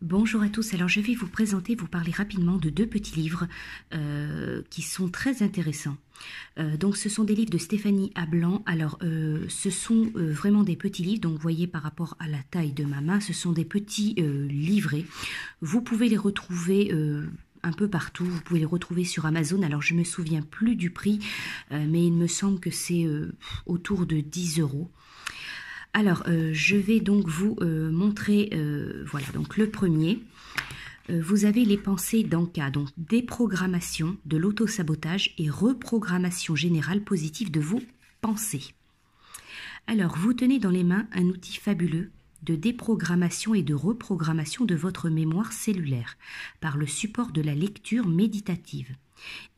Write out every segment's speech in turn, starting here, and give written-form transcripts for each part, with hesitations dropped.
Bonjour à tous, alors je vais vous présenter, vous parler rapidement de deux petits livres qui sont très intéressants. Donc ce sont des livres de Stéphanie Ablan. Alors ce sont vraiment des petits livres, donc vous voyez par rapport à la taille de ma main, ce sont des petits livrets. Vous pouvez les retrouver un peu partout, vous pouvez les retrouver sur Amazon. Alors je ne me souviens plus du prix, mais il me semble que c'est autour de 10 €. Alors, je vais donc vous montrer, voilà, donc le premier. Vous avez les pensées d'Anka, donc déprogrammation de l'autosabotage et reprogrammation générale positive de vos pensées. Alors, vous tenez dans les mains un outil fabuleux de déprogrammation et de reprogrammation de votre mémoire cellulaire par le support de la lecture méditative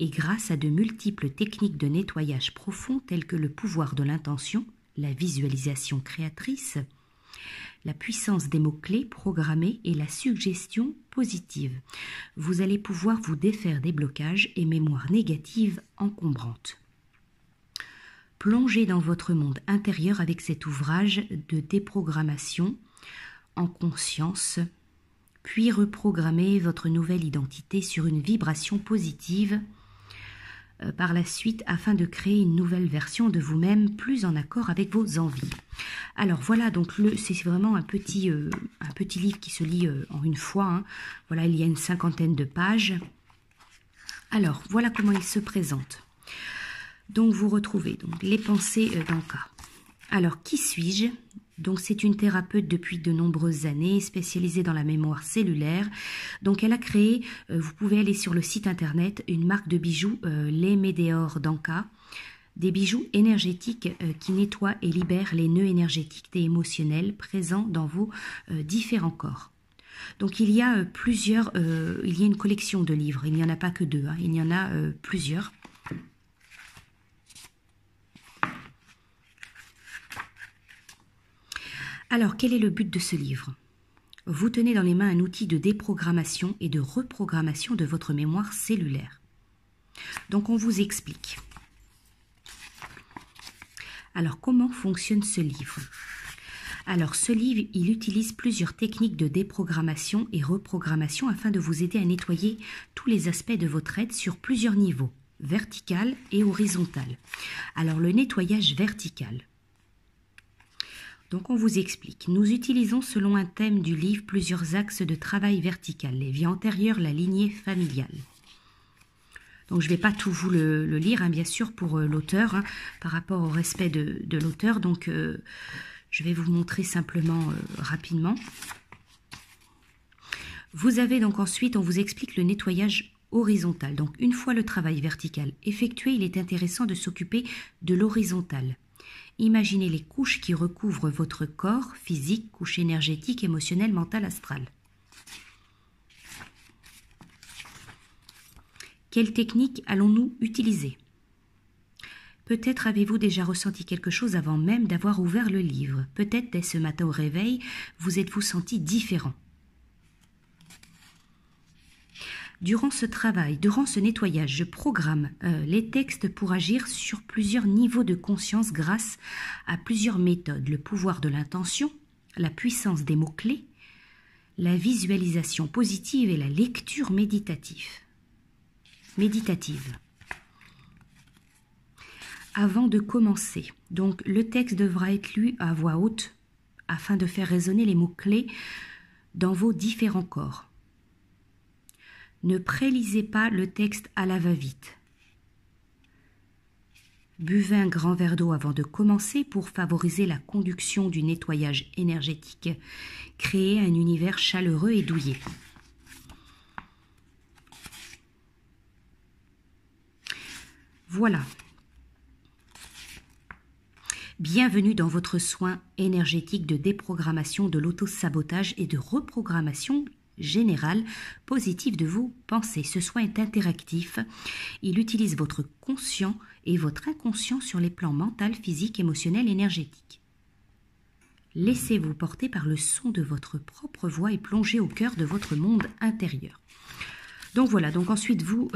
et grâce à de multiples techniques de nettoyage profond telles que le pouvoir de l'intention, la visualisation créatrice, la puissance des mots-clés programmés et la suggestion positive. Vous allez pouvoir vous défaire des blocages et mémoires négatives encombrantes. Plongez dans votre monde intérieur avec cet ouvrage de déprogrammation en conscience, puis reprogrammez votre nouvelle identité sur une vibration positive par la suite afin de créer une nouvelle version de vous-même plus en accord avec vos envies. Alors voilà, donc c'est vraiment un petit livre qui se lit en une fois. Hein. Voilà, il y a une 50aine de pages. Alors voilà comment il se présente. Donc vous retrouvez donc les pensées d'Anka. Alors qui suis-je? Donc c'est une thérapeute depuis de nombreuses années, spécialisée dans la mémoire cellulaire. Donc elle a créé, vous pouvez aller sur le site internet, une marque de bijoux, les Médéors d'Anka, des bijoux énergétiques qui nettoient et libèrent les nœuds énergétiques et émotionnels présents dans vos différents corps. Donc il y a il y a une collection de livres, il n'y en a pas que deux, hein, il y en a plusieurs. Alors, quel est le but de ce livre? Vous tenez dans les mains un outil de déprogrammation et de reprogrammation de votre mémoire cellulaire. Donc, on vous explique. Alors, comment fonctionne ce livre? Alors, ce livre, il utilise plusieurs techniques de déprogrammation et reprogrammation afin de vous aider à nettoyer tous les aspects de votre être sur plusieurs niveaux, vertical et horizontal. Alors, le nettoyage vertical. Donc on vous explique. Nous utilisons selon un thème du livre plusieurs axes de travail vertical. Les vies antérieures, la lignée familiale. Donc je ne vais pas tout vous le lire, hein, bien sûr, pour l'auteur, hein, par rapport au respect de l'auteur. Donc je vais vous montrer simplement rapidement. Vous avez donc ensuite, on vous explique le nettoyage horizontal. Donc une fois le travail vertical effectué, il est intéressant de s'occuper de l'horizontal. Imaginez les couches qui recouvrent votre corps physique, couche énergétique, émotionnelle, mentale, astrale. Quelle technique allons-nous utiliser? Peut-être avez-vous déjà ressenti quelque chose avant même d'avoir ouvert le livre. Peut-être dès ce matin au réveil, vous êtes-vous senti différent. Durant ce travail, durant ce nettoyage, je programme les textes pour agir sur plusieurs niveaux de conscience grâce à plusieurs méthodes. Le pouvoir de l'intention, la puissance des mots-clés, la visualisation positive et la lecture méditative. Avant de commencer, donc le texte devra être lu à voix haute afin de faire résonner les mots-clés dans vos différents corps. Ne prélisez pas le texte à la va-vite. Buvez un grand verre d'eau avant de commencer pour favoriser la conduction du nettoyage énergétique. Créez un univers chaleureux et douillet. Voilà. Bienvenue dans votre soin énergétique de déprogrammation de l'autosabotage et de reprogrammation générale positive de vos pensées. Ce soin est interactif. Il utilise votre conscient et votre inconscient sur les plans mental, physique, émotionnel, énergétique. Laissez-vous porter par le son de votre propre voix et plongez au cœur de votre monde intérieur. Donc voilà, donc ensuite vous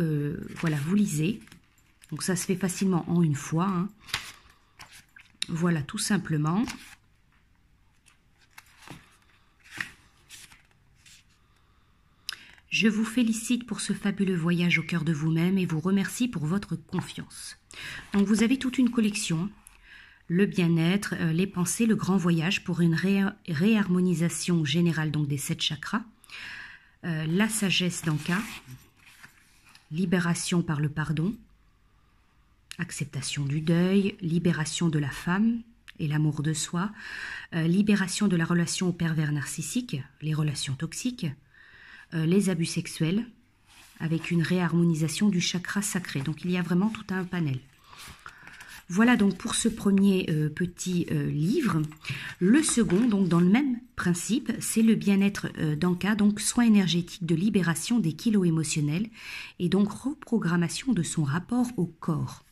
lisez. Donc ça se fait facilement en une fois. Hein. Voilà, tout simplement. Je vous félicite pour ce fabuleux voyage au cœur de vous-même et vous remercie pour votre confiance. Donc vous avez toute une collection. Le bien-être, les pensées, le grand voyage pour une réharmonisation générale donc des 7 chakras. La sagesse d'Anka. Libération par le pardon. Acceptation du deuil, libération de la femme et l'amour de soi, libération de la relation au pervers narcissique, les relations toxiques, les abus sexuels, avec une réharmonisation du chakra sacré. Donc il y a vraiment tout un panel. Voilà donc pour ce premier petit livre. Le second, donc dans le même principe, c'est le bien-être d'Anka, donc soins énergétiques de libération des kilos émotionnels et donc reprogrammation de son rapport au corps.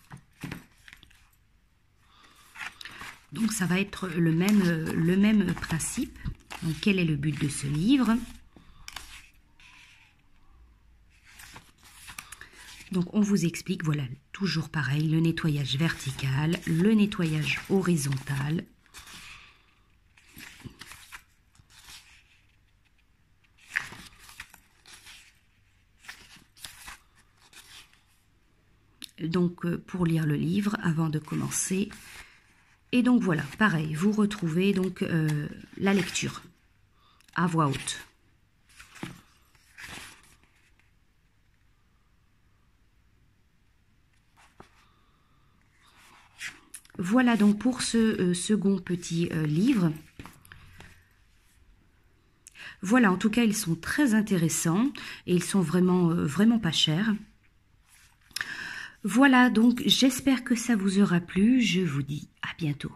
Donc ça va être le même principe. Donc quel est le but de ce livre? Donc on vous explique, voilà, toujours pareil, le nettoyage vertical, le nettoyage horizontal. Donc pour lire le livre avant de commencer. Et donc voilà, pareil, vous retrouvez donc la lecture à voix haute. Voilà donc pour ce second petit livre. Voilà, en tout cas, ils sont très intéressants et ils sont vraiment pas chers. Voilà, donc j'espère que ça vous aura plu. Je vous dis à bientôt.